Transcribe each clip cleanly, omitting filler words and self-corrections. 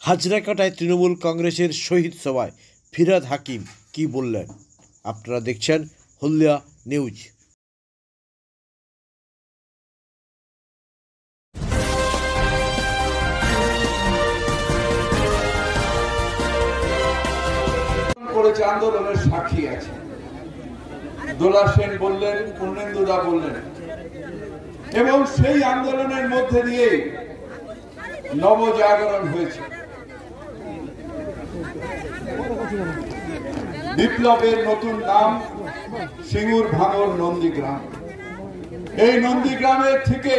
হাজরাকাটায় তৃণমূল কংগ্রেসের শহীদ সভায় ফিরহাদ হাকিম কি বললেন আপনারা দেখছেন হলদিয়া নিউজ। করেছে আন্দোলনের সাক্ষী আছে, দোলা সেন বললেন, পূর্ণেন্দুদা বললেন, এবং সেই আন্দোলনের মধ্যে দিয়ে নবজাগরণ হয়েছে। বিপ্লবের নতুন নাম সিঙ্গুর ভাঙর নন্দীগ্রাম। এই নন্দীগ্রামের থেকে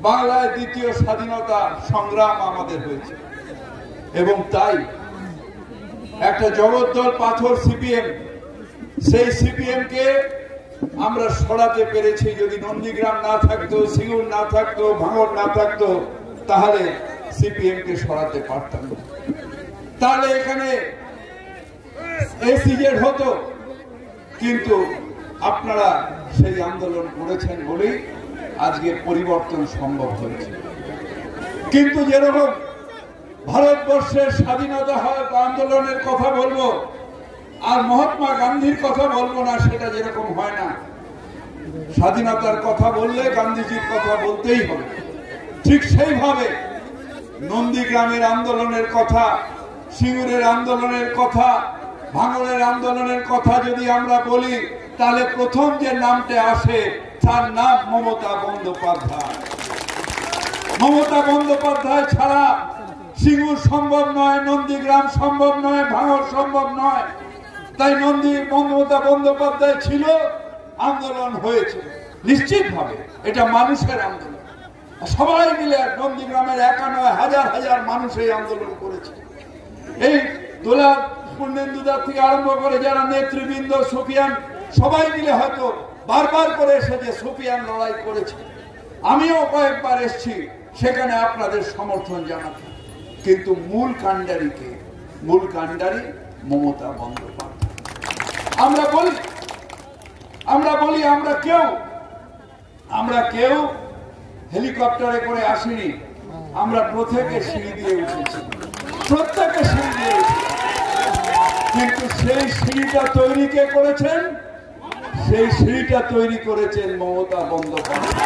বাংলায় দ্বিতীয় স্বাধীনতা সংগ্রাম আমাদের হয়েছে এবং তাই একটা জগদ্দল পাথর সিপিএম, সেই সিপিএম কে আমরা সরাতে পেরেছি। যদি নন্দীগ্রাম না থাকতো, সিঙ্গুর না থাকতো, ভাঙর না থাকতো, তাহলে সিপিএম কে সরাতে পারতাম না। তাহলে এখানে এসিজেড হতো, কিন্তু আপনারা সেই আন্দোলন করেছেন বলেই আজকে পরিবর্তন সম্ভব হয়েছে। কিন্তু যেরকম ভারতবর্ষের স্বাধীনতা আন্দোলনের কথা বলবো আর মহাত্মা গান্ধীর কথা বলবো না, সেটা যেরকম হয় না। স্বাধীনতার কথা বললে গান্ধীজির কথা বলতেই হবে। ঠিক সেইভাবে নন্দীগ্রামের আন্দোলনের কথা, সিঙ্গুরের আন্দোলনের কথা, ভাঙড়ের আন্দোলনের কথা যদি আমরা বলি, তাহলে প্রথম যে নামটা আসে তার নাম মমতা বন্দ্যোপাধ্যায়। মমতা বন্দ্যোপাধ্যায় ছাড়া সিঙ্গুর সম্ভব নয়, নন্দীগ্রাম সম্ভব নয়, ভাঙড় সম্ভব নয়। তাই মমতা বন্দ্যোপাধ্যায় ছিল, আন্দোলন হয়েছে। নিশ্চিতভাবে এটা মানুষের আন্দোলন, সবাই মিলে নন্দীগ্রামের একা নয়, হাজার হাজার মানুষ এই আন্দোলন করেছে। এই দোলা পূর্ণেন্দুদার থেকে আরম্ভ করে যারা নেতৃবৃন্দ, সুফিয়ান, সবাই মিলে হয়তো বারবার করে এসেছে, সুফিয়ান লড়াই করেছে। আমিও কয়েকবার এসেছি সেখানে আপনাদের সমর্থন জানাতে। কিন্তু মূল কাণ্ডারিকে, মূল কাণ্ডারি মমতা বন্দ্যোপাধ্যায়। আমরা বলি আমরা কেউ হেলিকপ্টারে করে আসিনি, আমরা প্রত্যেকের সিঁড়ি দিয়ে উঠেছি, প্রত্যেকের সিঁড়ি দিয়ে উঠেছি। কিন্তু সেই সিঁড়িটা তৈরি কে করেছেন? সেই সিঁড়িটা তৈরি করেছেন মমতা বন্দ্যোপাধ্যায়।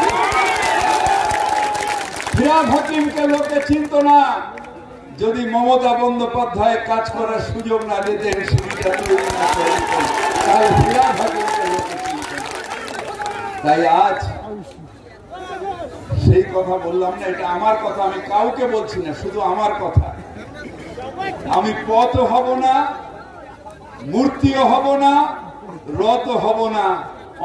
ফিরহাদ হাকিমকে লোকে চিনত না, যদি মমতা বন্দ্যোপাধ্যায় কাজ করার সুযোগ না দিতেন, সিঁড়িটা তৈরি না করতেন, তাহলে ফিরহাদ হাকিমকে লোকে চিনত না। তাই আজ সেই কথা বললাম না, এটা আমার কথা, আমি কাউকে বলছি না, শুধু আমার কথা। আমি পথ হব না, মূর্তিও হব না, রথ হব না,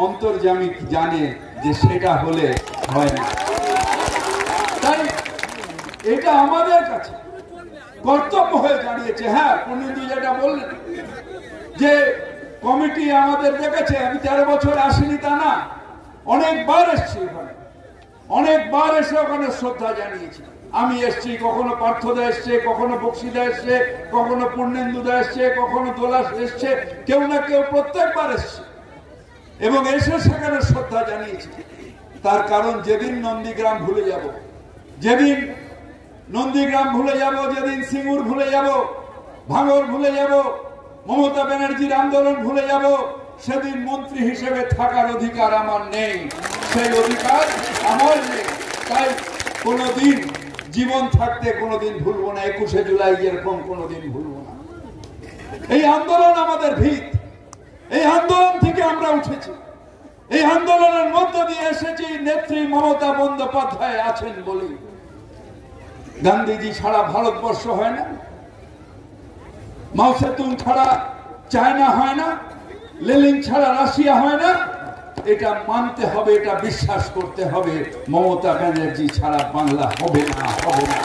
অন্তর্যামী জানে যে সেটা হলে হয় না। তাই এটা আমাদের কাছে কর্তব্য হয়ে দাঁড়িয়েছে। হ্যাঁ, পূর্ণেন্দু যেটা বললেন যে কমিটি আমাদের দেখেছে, আমি 13 বছর আসিনি তা না, অনেকবার এসছি ওখানে, অনেকবার এসে ওখানে শ্রদ্ধা জানিয়েছি। আমি এসছি, কখনো পার্থদা এসছে, কখনো বক্সিদা এসছে, কখনো পূর্ণেন্দুদা এসছে, কখনো দোলা এসছে, কেউ না কেউ প্রত্যেকবার এসছে এবং এসে সেখানে শ্রদ্ধা জানিয়েছি। তার কারণ যেদিন নন্দীগ্রাম ভুলে যাব, যেদিন নন্দীগ্রাম ভুলে যাব, যেদিন সিঙ্গুর ভুলে যাব, ভাঙড় ভুলে যাব, মমতা ব্যানার্জির আন্দোলন ভুলে যাব, সেদিন মন্ত্রী হিসেবে থাকার অধিকার আমার নেই, সেই অধিকার আমার নেই। তাই কোনোদিন জীবন থাকতে কোনোদিন ভুলবো না, 21শে জুলাই যেরকম কোনোদিন ভুলবো না। এই আন্দোলন আমাদের ভিত, এই আন্দোলন থেকে আমরা উঠেছি, এই আন্দোলনের মধ্য দিয়ে এসেছি। নেত্রী মমতা বন্দ্যোপাধ্যায় আছেন বলেই। গান্ধীজি ছাড়া ভারতবর্ষ হয় না, মাও সেতুং ছাড়া চায়না হয় না, লেনিন ছাড়া রাশিয়া হয় না। এটা মানতে হবে, এটা বিশ্বাস করতে হবে, মমতা ব্যানার্জি ছাড়া বাংলা হবে না, হবে না।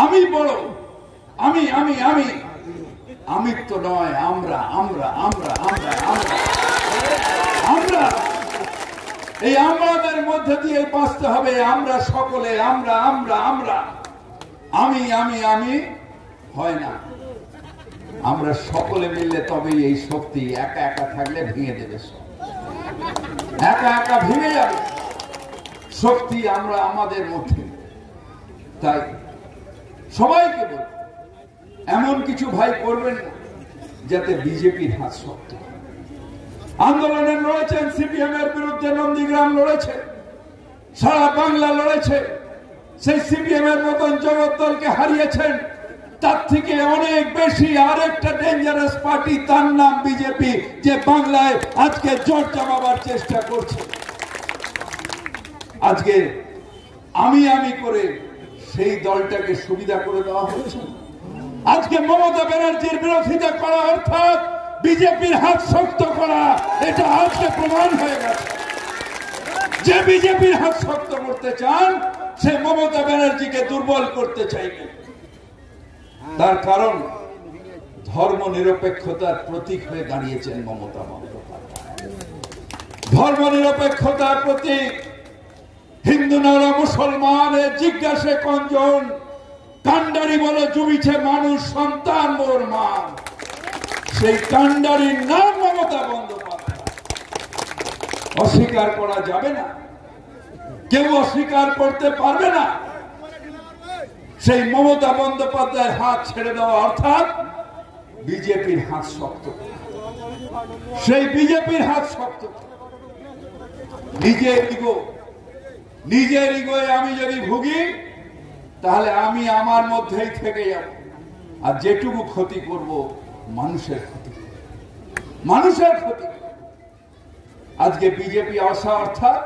আমি বড়, আমি আমি আমি আমি তো নয়, আমরা আমরা আমরা আমরা আমরা আমরা এই আমাদের মধ্যে দিয়ে বাঁচতে হবে। আমরা সকলে আমরা আমরা আমরা আমি আমি আমি হয় না, আমরা সকলে মিললে তবেই এই শক্তি। একা একা থাকলে ভেঙে দেবে, একা একা ভেঙে যাবে। শক্তি আমরা আমাদের মধ্যে তাই সবাইকে বল, এমন কিছু ভাই করবেন না যাতে বিজেপির হাত শক্ত। আন্দোলনে লড়েছেন, সিপিএম এর বিরুদ্ধে নন্দীগ্রাম লড়েছে, সারা বাংলা লড়েছে, সেই সিপিএম এর মতন জগদ্দলকে হারিয়েছেন। তার থেকে অনেক বেশি আরেকটা ডেঞ্জারাস পার্টি, তার নাম বিজেপি, যে বাংলায় আজকে জোট জমাবার চেষ্টা করছে। আজকে আমি করে সেই দলটাকে সুবিধা করে দেওয়া হচ্ছে। আজকে মমতা ব্যানার্জির বিরোধিতা করা অর্থাৎ বিজেপির হাত শক্ত করা, এটা আজকে প্রমাণ হয়ে গেছে। যে বিজেপির হাত শক্ত করতে চান সে মমতা ব্যানার্জিকে দুর্বল করতে চাইবে। তার কারণ ধর্ম নিরপেক্ষতার প্রতীক হয়ে দাঁড়িয়েছেন মমতা বন্দ্যোপাধ্যায়। ধর্ম নিরপেক্ষতার প্রতীক। হিন্দু নারা মুসলমানের জিজ্ঞাসে কঞ্জন, কান্ডারি বলে জুবিছে মানুষ, সন্তান মোর মা। সেই কান্ডারির নাম মমতা বন্দ্যোপাধ্যায়। অস্বীকার করা যাবে না, কেউ অস্বীকার করতে পারবে না। সেই মমতা বন্দ্যোপাধ্যায়ের হাত ছেড়ে দেওয়া অর্থাৎ বিজেপির হাত শক্ত। সেই বিজেপির হাত শক্ত। নিজের ইগোয় আমি যদি ভুগি তাহলে আমি আমার মধ্যেই থেকে যাব, আর যেটুকু ক্ষতি করব মানুষের ক্ষতি। আজকে বিজেপি আসা অর্থাৎ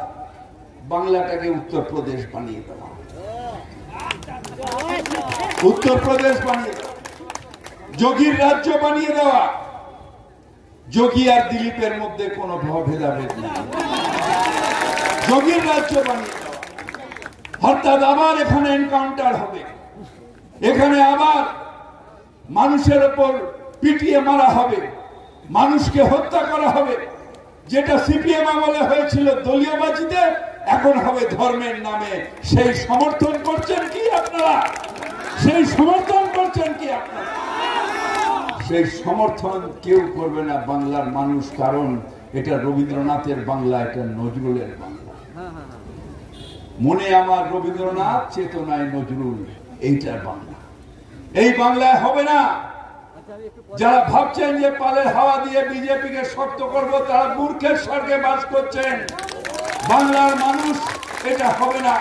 বাংলাটাকে উত্তরপ্রদেশ বানিয়ে দেওয়া। উত্তরপ্রদেশ বানিয়ে দেওয়া, যোগীর রাজ্য বানিয়ে দেওয়া। যোগী আর দিলীপের মধ্যে কোনো ভেদাভেদ নেই, যোগীর রাজ্য বানিয়ে দেওয়া। অর্থাৎ আবার এখানে এনকাউন্টার হবে, এখানে আবার মানুষের উপর পিটিয়ে মারা হবে, মানুষকে হত্যা করা হবে। যেটা সিপিএম আমলে হয়েছিল দলীয় বাজিতে, এখন হবে ধর্মের নামে। সেই সমর্থন করছেন কি আপনারা? সেই সমর্থন করছেন কি আপনারা? সেই সমর্থন কেউ করবে না বাংলার মানুষ, কারণ এটা রবীন্দ্রনাথের বাংলা, এটা নজরুলের বাংলা। মনে আমার রবীন্দ্রনাথ, চেতনায় নজরুল, এইটার বাংলা। এই বাংলায় হবে না। যারা ভাবছেন যে পালের হাওয়া দিয়ে বিজেপিকে শক্ত করব, তারা মূর্খের স্বর্গে বাস করছেন। বাংলার মানুষ এটা হবে না।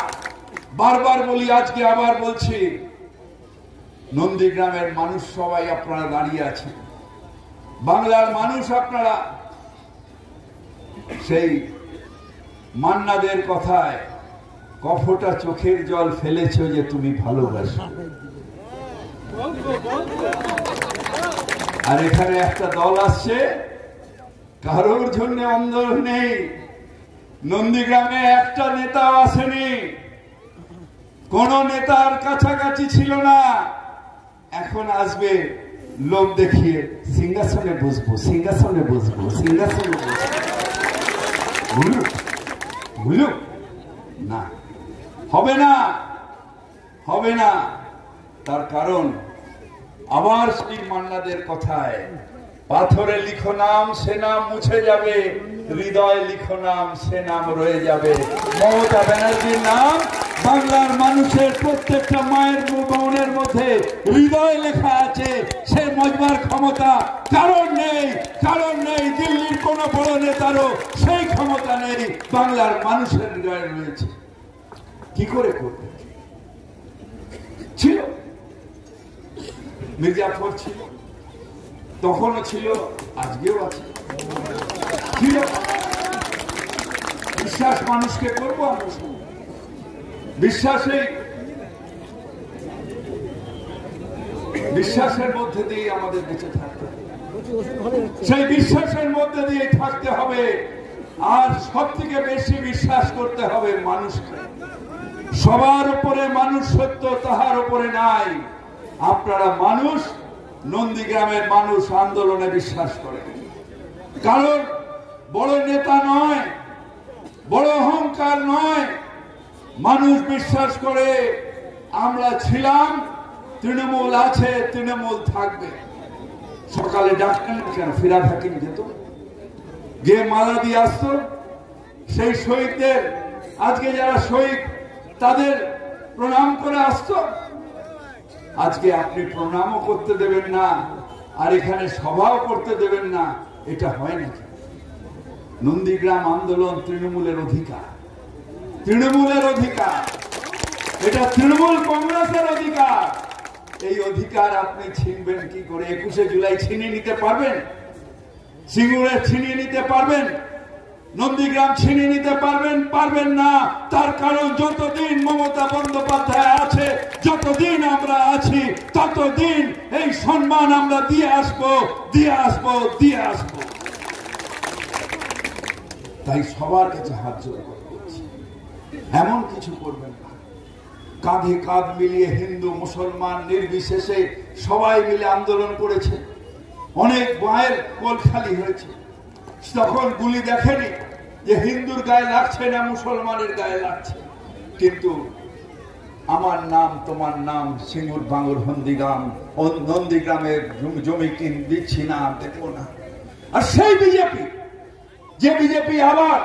বারবার বলি, আজকে আবার বলছি, নন্দীগ্রামের মানুষ সবাই আপনারা দাঁড়িয়ে আছেন, বাংলার মানুষ আপনারা। সেই মান্নাদের কথায় কফোটা চোখের জল ফেলেছ যে তুমি ভালোবাসো। আর এখানে একটা দল আসছে, কারোর জন্য অন্ধ নেই। নন্দীগ্রামে একটা নেতাও আসেনি, কোন নেতার কাছাকাছি ছিল না। এখন আসবে লোক দেখিয়ে, সিংহাসনে বসবো, সিংহাসনে বসবো, সিংহাসনে বসবো। বুঝলুক না, হবে না, হবে না। তার কারণ আবার সেই মান্নাদের কথায়, পাথরে লিখো নাম সে নাম মুছে যাবে, হৃদয়ে লিখো নাম সে নাম রয়ে যাবে। মমতা ব্যানার্জির নাম বাংলার মানুষের প্রত্যেকটা মায়ের বোনের মধ্যে হৃদয়ে লেখা আছে। সে মজবার ক্ষমতা কারণ নেই, কারণ নেই। দিল্লির কোন বড় নেতারও সেই ক্ষমতা নেই, বাংলার মানুষের হৃদয়ে রয়েছে। কি করে করবে? ছিল, মির্জাফর ছিল, তখনও ছিল, আজকেও আছে। ছিল বিশ্বাস, মানুষকে করবো আমরা বিশ্বাসের মধ্যে দিয়ে আমাদের বেঁচে থাকতে হবে। সেই বিশ্বাসের মধ্যে দিয়ে থাকতে হবে। আর সব থেকে বেশি বিশ্বাস করতে হবে মানুষকে। সবার উপরে মানুষ সত্য, তাহার উপরে নাই। আপনারা মানুষ, নন্দীগ্রামের মানুষ আন্দোলনে বিশ্বাস করে। কারণ বড় নেতা নয়, বড় অহংকার নয়। মানুষ বিশ্বাস করে আমরা ছিলাম, তৃণমূল আছে, তৃণমূল থাকবে। সকালে ডাকতেন কেন? ফিরাদ হাকিম যেত, গিয়ে মালা দিয়ে আসতো। সেই শহীদদের, আজকে যারা শহীদ, তাদের প্রণাম করে বাস্তব। আজকে আপনি প্রণামও করতে দেবেন না, আর এখানে সভাও করতে দেবেন না, এটা হয় নাকি? নন্দীগ্রাম আন্দোলন তৃণমূলের অধিকার, তৃণমূলের অধিকার, এটা তৃণমূল কংগ্রেসের অধিকার। এই অধিকার আপনি ছিনবেন কি করে? 21শে জুলাই ছিনিয়ে নিতে পারবেন? সিঙ্গুরে ছিনিয়ে নিতে পারবেন? নন্দীগ্রাম ছিনিয়ে নিতে পারবেন? পারবেন না। তার কারণ যতদিন মমতা বন্দ্যোপাধ্যায় আছে, যতদিন আমরা আছি, ততদিন এই সম্মান আমরা দিয়ে আসবো, দিয়ে আসবো, দিয়ে আসবো। তাই সবার কাছে হাত জোড় করে বলছি, এমন কিছু করবেন না। কাঁধে কাঁধ মিলিয়ে হিন্দু মুসলমান নির্বিশেষে সবাই মিলে আন্দোলন করেছে। অনেক মায়ের কোল খালি হয়েছে। তখন গুলি দেখেনি যে হিন্দুর গায়ে লাগছে না মুসলমানের গায়ে লাগছে। কিন্তু আমার নাম তোমার নাম, সিঙ্গুর ভাঙুর নন্দীগ্রামের জমি দিচ্ছি না, দেখো না। আর সেই বিজেপি, যে বিজেপি আবার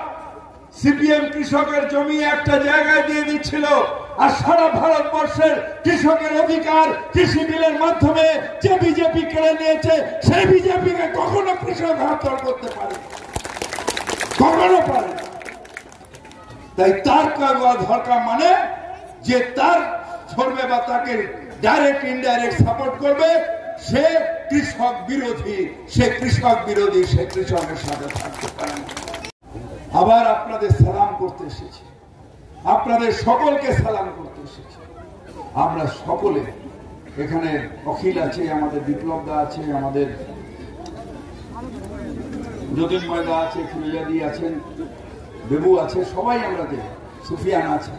সিপিএম কৃষকের জমি একটা জায়গায় দিয়ে দিচ্ছিল, আর সারা ভারতবর্ষের কৃষকের অধিকার কৃষি বিলের মাধ্যমে যে বিজেপি কেড়ে নিয়েছে, সেই বিজেপিকে কখনো কৃষক হাতছাড়া করতে পারে, কখনো পারে। তাই তার দরকার, মানে যে তার ধরবে বা তাকে ডাইরেক্ট ইনডাইরেক্ট সাপোর্ট করবে, সে কৃষক বিরোধী, সে কৃষক বিরোধী, সে কৃষকের সাথে থাকতে পারে। আবার আপনাদের সালাম করতে এসেছি, আপনাদের সকলকে সালাম করতে এসেছি। আমরা সকলে এখানে, অখিল আছে, আমাদের বিপ্লব দা আছে, আমাদের জ্যোতির্ময় দা আছে, ফিরোজাদি আছেন, বেবু আছে, সবাই আমরা যে সুফিয়ান আছে।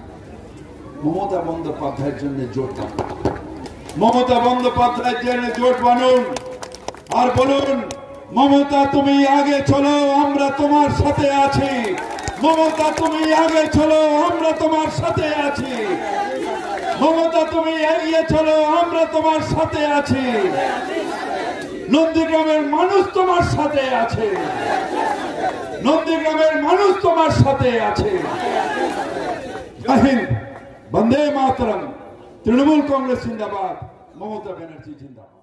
মমতা বন্দ্যোপাধ্যায়ের জন্য জোট বানুন, মমতা বন্দ্যোপাধ্যায়ের জন্য জোট বানুন, আর বলুন, মমতা তুমি আগে চলো, আমরা তোমার সাথে আছি। মমতা তুমি আগে চলো, আমরা তোমার সাথে আছি। মমতা তুমি এগিয়ে চলো, আমরা তোমার সাথে আছি। নন্দীগ্রামের মানুষ তোমার সাথে আছে, নন্দীগ্রামের মানুষ তোমার সাথে আছে। জয় হিন্দ, বন্দে মাতরম। তৃণমূল কংগ্রেস জিন্দাবাদ, মমতা ব্যানার্জি জিন্দাবাদ।